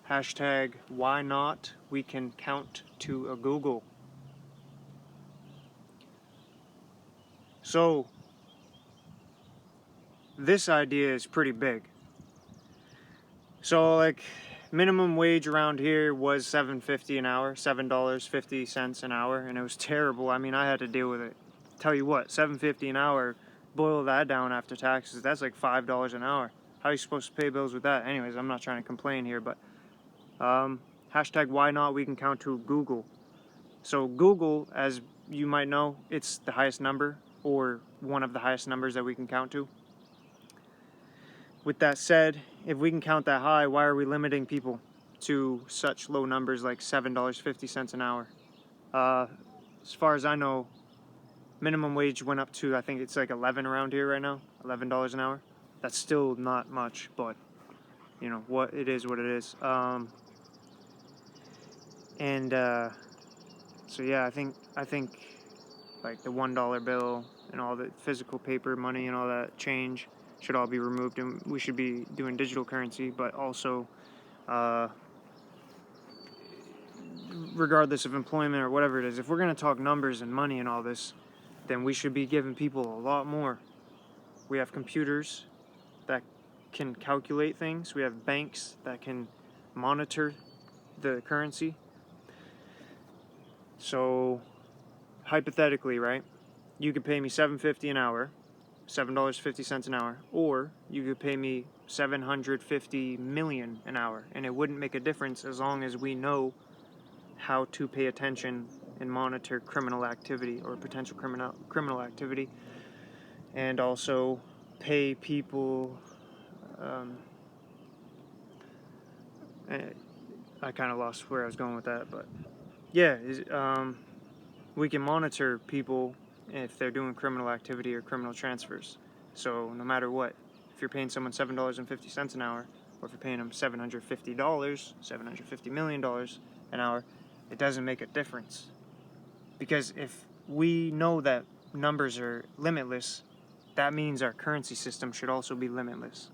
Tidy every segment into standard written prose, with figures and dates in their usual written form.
Hashtag why not we can count to a Google. So this idea is pretty big. So like minimum wage around here was $7.50 an hour, $7.50 an hour, and it was terrible. I mean, I had to deal with it. Tell you what, $7.50 an hour, boil that down after taxes, that's like $5 an hour. How are you supposed to pay bills with that? Anyways, I'm not trying to complain here, but hashtag why not we can count to Google. So Google, as you might know, it's the highest number, or one of the highest numbers that we can count to. With that said, if we can count that high, why are we limiting people to such low numbers like $7.50 an hour? As far as I know, minimum wage went up to, I think it's like 11 around here right now, $11 an hour. That's still not much, but you know what it is, what it is. So yeah, I think like the $1 bill and all the physical paper money and all that change should all be removed, and we should be doing digital currency. But also, regardless of employment or whatever it is, if we're going to talk numbers and money and all this, then we should be giving people a lot more. We have computers that can calculate things. We have banks that can monitor the currency. So hypothetically, right, you could pay me $7.50 an hour, $7.50 an hour, or you could pay me $750 million an hour, and it wouldn't make a difference as long as we know how to pay attention and monitor criminal activity or potential criminal activity, and also pay people. I kind of lost where I was going with that, but yeah, we can monitor people if they're doing criminal activity or criminal transfers. So no matter what, if you're paying someone $7.50 an hour, or if you're paying them $750, $750 million an hour, it doesn't make a difference. Because if we know that numbers are limitless, that means our currency system should also be limitless.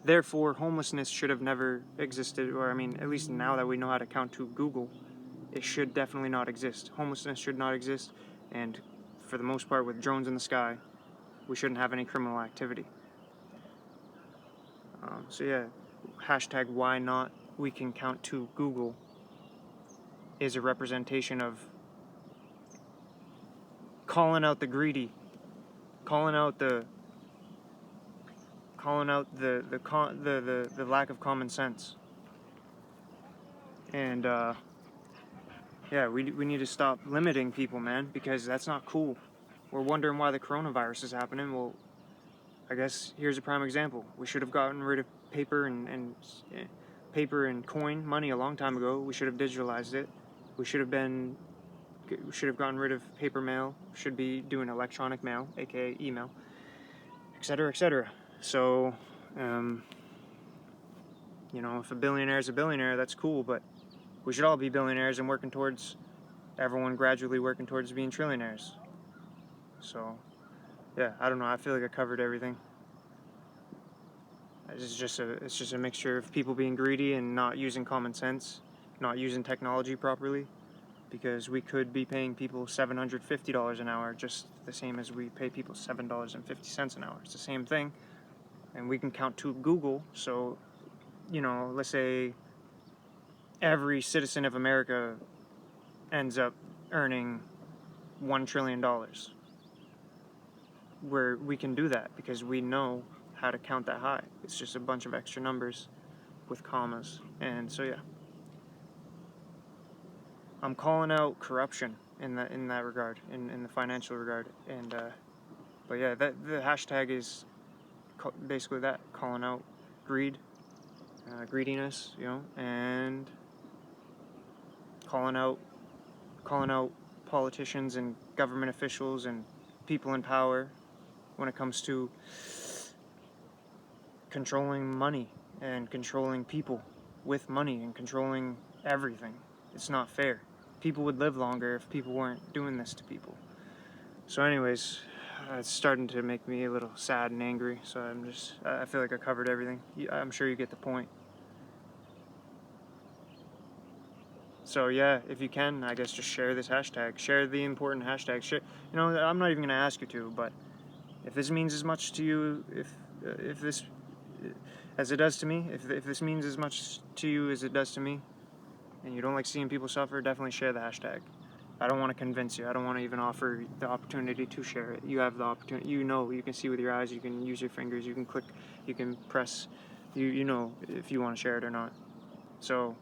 Therefore, homelessness should have never existed, or I mean, at least now that we know how to count to Google, it should definitely not exist. Homelessness should not exist, and for the most part, with drones in the sky, we shouldn't have any criminal activity. So yeah, hashtag why not we can count to Google is a representation of calling out the greedy, calling out the lack of common sense, and yeah, we need to stop limiting people, man, because that's not cool. We're wondering why the coronavirus is happening. Well, I guess here's a prime example. We should have gotten rid of paper and coin money a long time ago. We should have digitalized it. We should have gotten rid of paper mail. Should be doing electronic mail, aka email, etc., etc. So, you know, if a billionaire is a billionaire, that's cool, but we should all be billionaires and everyone gradually working towards being trillionaires. So, yeah, I don't know. I feel like I covered everything. It's just a mixture of people being greedy and not using common sense, not using technology properly, because we could be paying people $750 an hour just the same as we pay people $7.50 an hour. It's the same thing, and we can count to Google. So, you know, let's say every citizen of America ends up earning $1 trillion. Where we can do that because we know how to count that high. It's just a bunch of extra numbers with commas. And so yeah, I'm calling out corruption in that regard, in the financial regard. And but yeah, the hashtag is basically that, calling out greediness, you know, and calling out politicians and government officials and people in power when it comes to controlling money and controlling people with money and controlling everything. It's not fair. People would live longer if people weren't doing this to people. So anyways, it's starting to make me a little sad and angry, so I feel like I covered everything. I'm sure you get the point. So yeah, if you can, I guess just share this hashtag. Share the important hashtag. Share, I'm not even gonna ask you to, but if this means as much to you, if this as it does to me, if this means as much to you as it does to me, and you don't like seeing people suffer, definitely share the hashtag. I don't want to convince you. I don't want to even offer the opportunity to share it. You have the opportunity. You can see with your eyes. You can use your fingers. You can click. You can press. You know if you want to share it or not. So,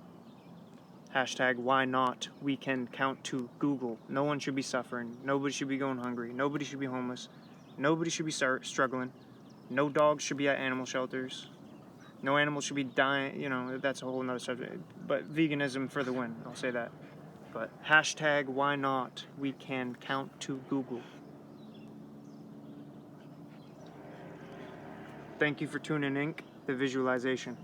hashtag why not? We can count to Google. No one should be suffering. Nobody should be going hungry. Nobody should be homeless. Nobody should be struggling. No dogs should be at animal shelters. No animals should be dying. That's a whole nother subject. But veganism for the win. I'll say that. But hashtag why not? We can count to Google. Thank you for tuning in, the visualization.